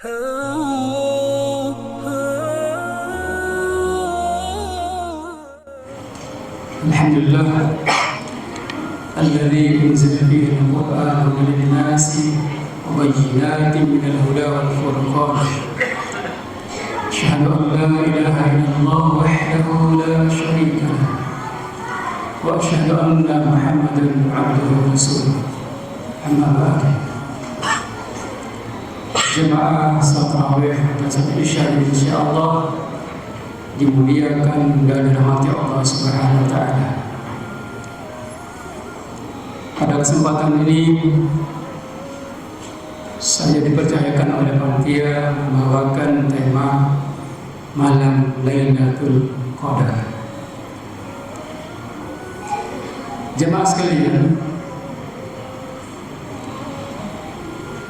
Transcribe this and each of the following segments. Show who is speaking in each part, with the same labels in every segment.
Speaker 1: Alhamdulillah alladzi unzila fihi al-Qur'an lin-nasi mubayyinatin minal huda wal furqan. Asyhadu an la ilaha illallah wahdahu la syarika lah wa asyhadu anna Muhammadan abduhu wa rasuluh. Amma ba'd. Jemaah salat tarawih dan salat isya insyaallah dimuliakan dan dirahmati Allah Subhanahu wa taala. Pada kesempatan ini saya dipercayakan oleh panitia membawakan tema Malam Lailatul Qadar. Jemaah sekalian,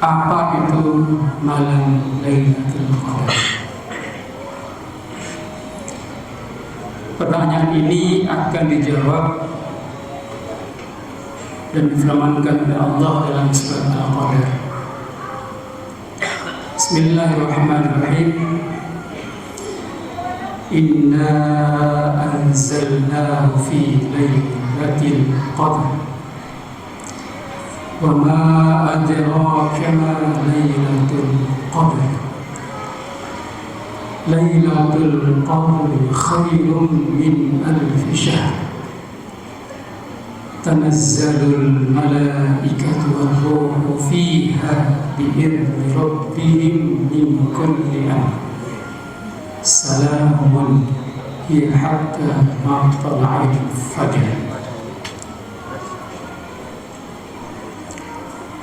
Speaker 1: apa itu Malam Lailatul Qadar? Pertanyaan ini akan dijawab dan difirmankan oleh Allah dalam surat Al-Qadar. Bismillahirrahmanirrahim. Inna anzalnahu fi lailatul qadr. Wa ma adraka ma lailatul qadr. Lailatul Qadri khairun min alfi syahr. Tanazzalul malaikatu war-ruhu fiha bi'izni rabbihim min kulli amr. Salamun hiya hatta matla'il fajr.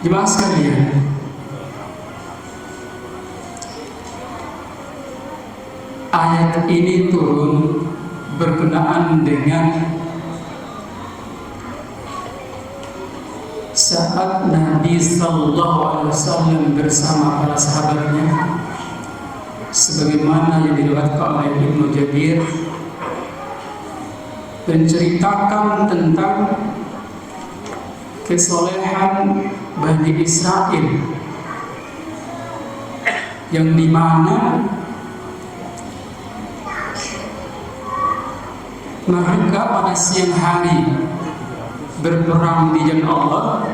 Speaker 1: Jemaah sekalian, ayat ini turun berkenaan dengan saat Nabi Sallallahu Alaihi Wasallam bersama para sahabatnya, sebagaimana yang diriwayatkan oleh Ibnu Jabir, menceritakan tentang kesolehan Bani Israel yang dimana mereka pada siang hari berperang di jalan Allah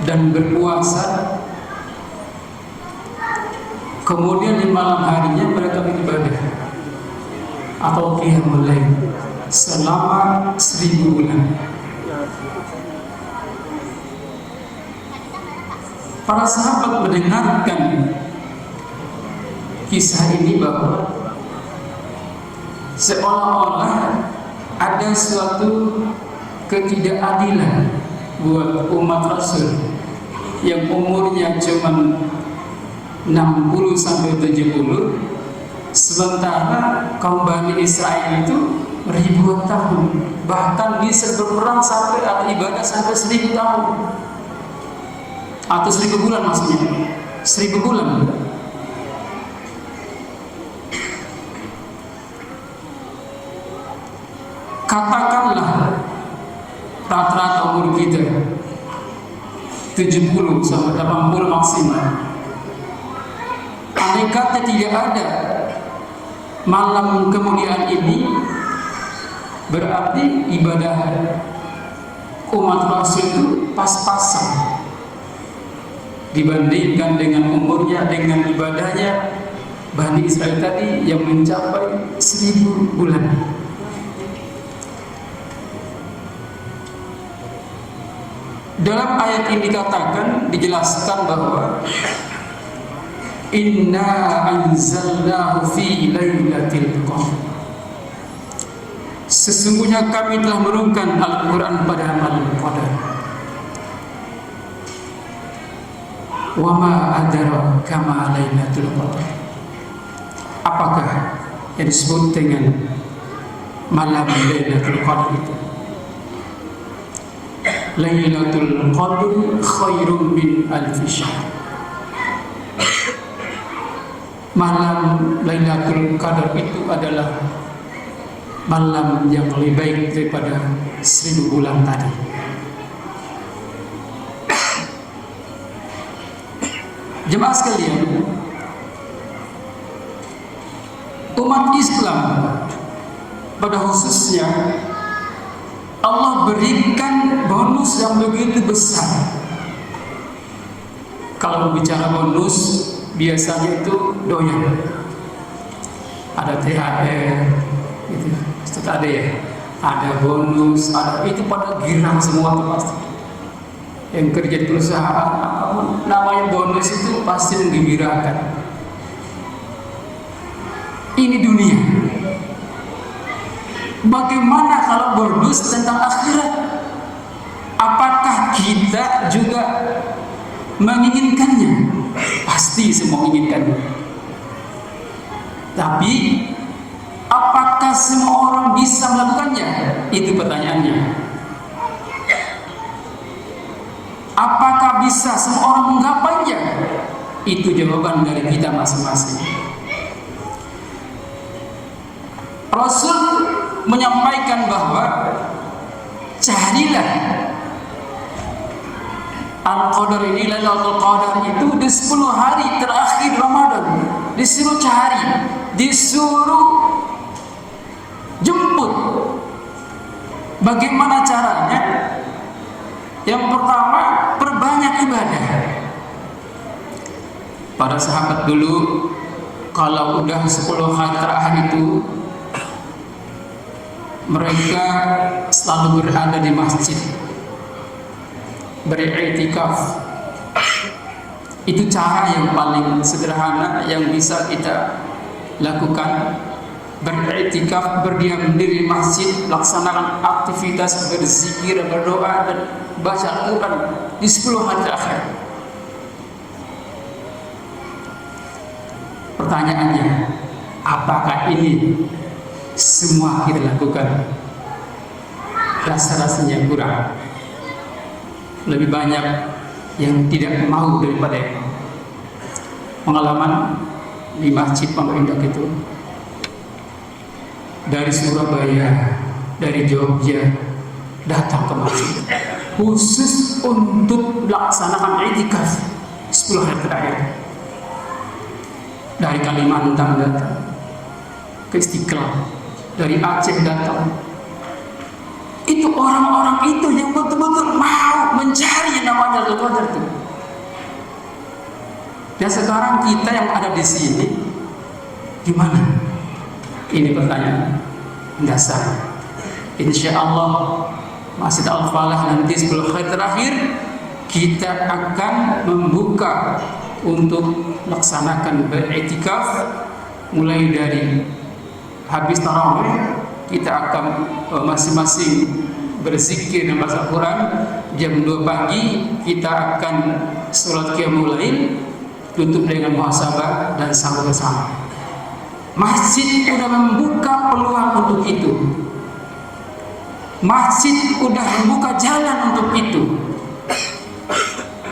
Speaker 1: dan berpuasa, kemudian di malam harinya mereka beribadah atau qiyamul lail selama 1000 bulan. Para sahabat mendengarkan kisah ini bahwa seolah-olah ada suatu ketidakadilan buat umat Rasul yang umurnya cuma 60 sampai 70, sementara kaum Bani Israel itu ribuan tahun, bahkan bisa berperang sampai atau ibadah sampai 1000 tahun atau 1000 bulan, maksudnya 1000 bulan. Katakanlah rata-rata umur kita 70 sampai 80 maksimal. Andai kata tidak ada malam kemuliaan ini, berarti ibadah umat Rasul itu pas-pasan dibandingkan dengan umurnya, dengan ibadahnya Bani Israel tadi yang mencapai 1000 bulan. Dalam ayat ini dikatakan, dijelaskan bahwa inna anzalnahu fi lailatul qadr. Sesungguhnya kami telah menurunkan Al-Quran pada malam Qadar. Wa ma adraka ma lailatul qadr. Apakah yang disebut dengan malam Lailatul Qadr itu? Lailatul Qadr khairun min alfi syahr. Malam Lailatul Qadar itu adalah malam yang lebih baik daripada 1000 bulan tadi. Jemaah sekalian, umat Islam pada khususnya Allah berikan bonus yang begitu besar. Kalau bicara bonus, biasanya itu doyan. Ada THR, gitu. Ada ya, ada bonus, ada itu pada girang semua tuh pasti. Yang kerja di perusahaan, apapun namanya bonus itu pasti menggembirakan. Ini dunia. Bagaimana kalau bonus tentang akhirat? Apakah kita juga menginginkannya? Pasti semua menginginkannya. Tapi apakah semua orang bisa melakukannya? Itu pertanyaannya. Apakah bisa semua orang menggapainya? Itu jawaban dari kita masing-masing. Rasul menyampaikan bahwa carilah Al-Qadar ini, Lailatul Qadar itu di 10 hari terakhir Ramadan. Disuruh cari, disuruh jemput. Bagaimana caranya? Yang pertama, perbanyak ibadah. Para sahabat dulu kalau udah 10 hari terakhir itu mereka selalu berada di masjid, beriktikaf. Itu cara yang paling sederhana yang bisa kita lakukan. Beriktikaf, berdiam diri di masjid, laksanakan aktivitas berzikir, berdoa dan baca Al-Quran di 10 hari terakhir. Pertanyaannya, apakah ini semua kita lakukan? Rasa-rasanya kurang. Lebih banyak yang tidak mau daripada itu. Pengalaman di Masjid Pondok Indah itu, dari Surabaya, dari Jogja datang ke masjid khusus untuk melaksanakan i'tikaf 10 hari terakhir. Dari Kalimantan datang ke Istiqlal, dari Aceh datang. Itu orang-orang itu yang betul-betul mau mencari yang namanya Lailatul Qadar itu. Dan sekarang kita yang ada di sini gimana? Ini pertanyaan dasar. Insya Allah Masjid Al-Falah nanti 10 hari terakhir kita akan membuka untuk melaksanakan beriktikaf. Mulai dari habis tarawih kita akan masing-masing berzikir dan baca Al-Quran. Jam 2 pagi kita akan sholat qiyamul lail, tutup dengan muhasabah dan sahur bersama. Masjid sudah membuka peluang untuk itu. Masjid sudah membuka jalan untuk itu,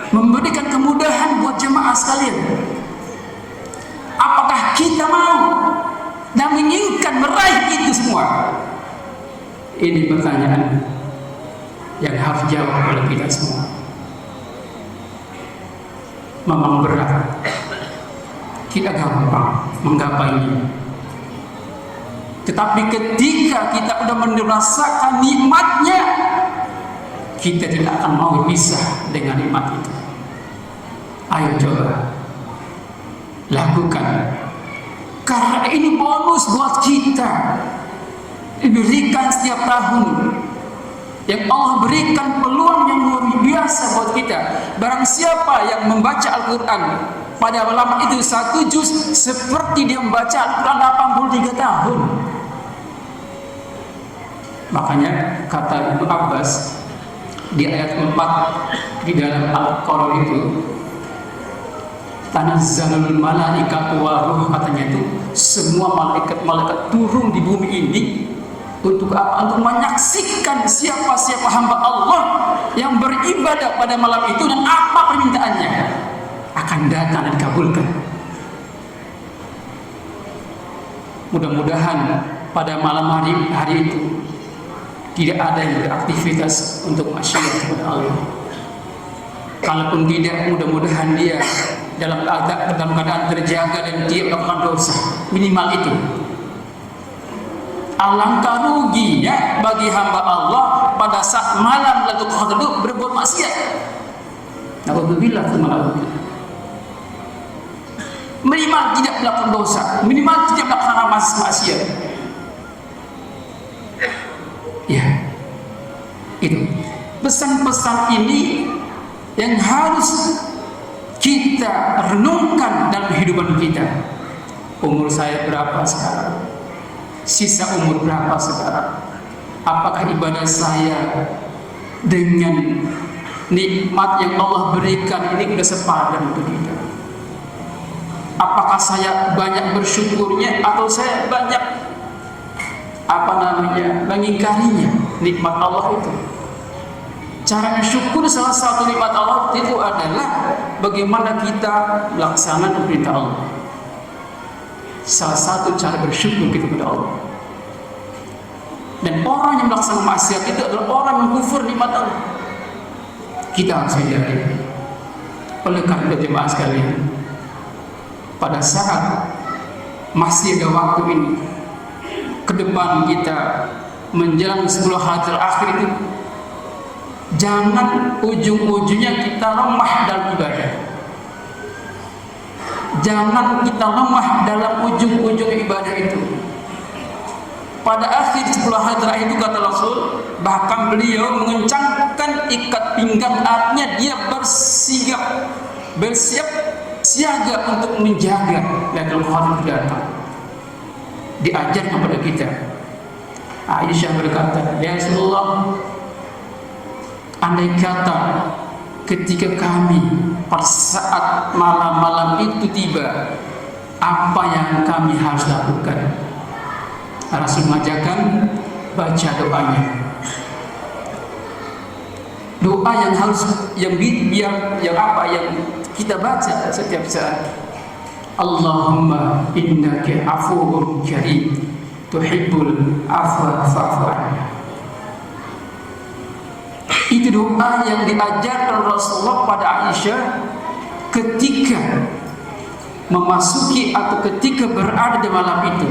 Speaker 1: memberikan kemudahan buat jemaah sekalian. Apakah kita mau dan menginginkan meraih itu semua? Ini pertanyaan yang harus dijawab oleh kita semua. Memang berat, tidak gampang menggapainya. Tetapi ketika kita sudah merasakan nikmatnya, kita tidak akan mau pisah dengan nikmat itu. Ayo coba lakukan, karena ini bonus buat kita, diberikan setiap tahun, yang Allah berikan peluang yang luar biasa buat kita. Barang siapa yang membaca Al-Quran pada malam itu 1 juz, seperti dia membaca Al-Quran 83 tahun. Makanya kata Ibnu Abbas di ayat 4 di dalam Al-Qur'an itu, tanazzalul malaikatu wa ruh, katanya itu semua malaikat-malaikat turun di bumi ini untuk apa? Untuk menyaksikan siapa-siapa hamba Allah yang beribadah pada malam itu dan apa permintaannya akan datang dan dikabulkan. Mudah-mudahan pada malam hari itu tidak ada yang beraktivitas untuk maksiat kepada Allah. Kalaupun tidak, mudah-mudahan dia dalam keadaan terjaga dan dia melakukan dosa, minimal itu. Alangkah ruginya bagi hamba Allah pada saat malam Lailatul Qadar itu berbuat maksiat. Naudzubillah minimal tidak melakukan dosa, minimal tidak melakukan maksiat. Ya, itu pesan-pesan ini yang harus kita renungkan dalam kehidupan kita. Umur saya berapa sekarang? Sisa umur berapa sekarang? Apakah ibadah saya dengan nikmat yang Allah berikan ini sudah sepadan untuk kita? Apakah saya banyak bersyukurnya atau saya banyak mengingkarinya nikmat Allah itu? Cara bersyukur salah satu nikmat Allah itu adalah bagaimana kita melaksanakan perintah Allah. Salah satu cara bersyukur kita kepada Allah. Dan orang yang melaksanakan maksiat itu adalah orang yang kufur nikmat Allah. Kita harus hindari. Oleh karena jemaah sekalian, pada saat masih ada waktu ini, ke depan kita menjelang 10 hari terakhir itu, jangan ujung-ujungnya kita lemah dalam ibadah. Jangan kita lemah dalam ujung-ujung ibadah itu. Pada akhir 10 hari terakhir itu kata Rasul, bahkan beliau mengencangkan ikat pinggang, artinya dia bersiap siaga untuk menjaga Lailatul Qadar datang. Diajar kepada kita. Aisyah berkata, "Ya Rasulullah, andai kata ketika kami pada saat malam-malam itu tiba, apa yang kami harus lakukan?" Rasul mengajarkan baca doanya. Doa yang harus yang kita baca setiap saat. Allahumma innaka afuwwun karim tuhibbul afwa fa'fu anna. Itu doa yang diajarkan Rasulullah pada Aisyah ketika memasuki atau ketika berada di malam itu.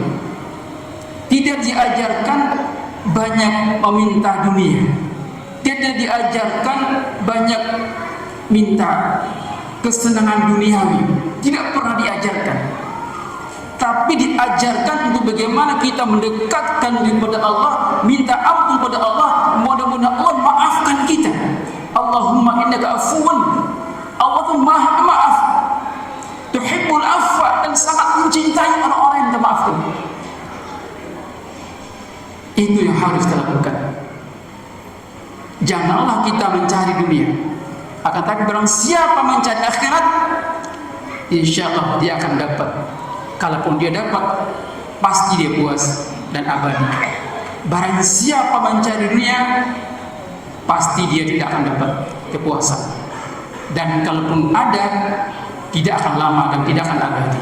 Speaker 1: Tidak diajarkan banyak meminta dunia, tidak diajarkan banyak minta kesenangan duniawi, tidak pernah diajarkan. Tapi diajarkan untuk bagaimana kita mendekatkan diri kepada Allah, minta ampun kepada Allah, mudah-mudahan Allah maafkan kita. Allahumma innaka afuwun, Allah itu maha pemaaf, tuhibbul afwa, dan sangat mencintai orang-orang yang minta maaf itu. Itu yang harus kita lakukan. Janganlah kita mencari dunia, akan tapi barang siapa mencari akhirat, insya Allah dia akan dapat. Kalaupun dia dapat, pasti dia puas dan abadi. Barang siapa mencari dunia, pasti dia tidak akan dapat kepuasan. Dan kalaupun ada, tidak akan lama dan tidak akan abadi.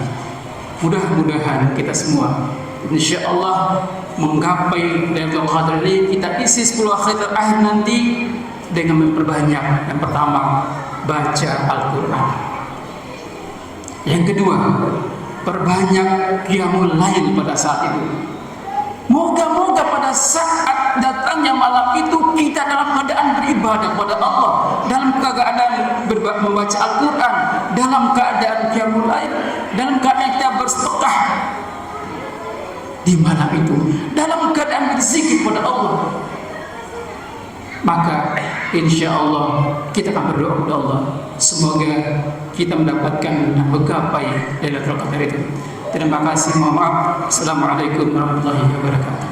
Speaker 1: Mudah-mudahan kita semua insya Allah menggapai Lailatul Qadar ini, kita isi 10 hari terakhir nanti dengan memperbanyak. Yang pertama, baca Al-Quran. Yang kedua, perbanyak qiyamul lail pada saat itu. Moga-moga pada saat datangnya malam itu kita dalam keadaan beribadah kepada Allah, dalam keadaan membaca Al-Quran, dalam keadaan qiyamul lail, dalam keadaan kita bersedekah di malam itu, dalam keadaan berzikir kepada Allah. Maka insya Allah kita akan berdoa kepada Allah, semoga kita mendapatkan dan menggapai Lailatul Qadar itu. Terima kasih, mohon maaf. Assalamualaikum warahmatullahi wabarakatuh.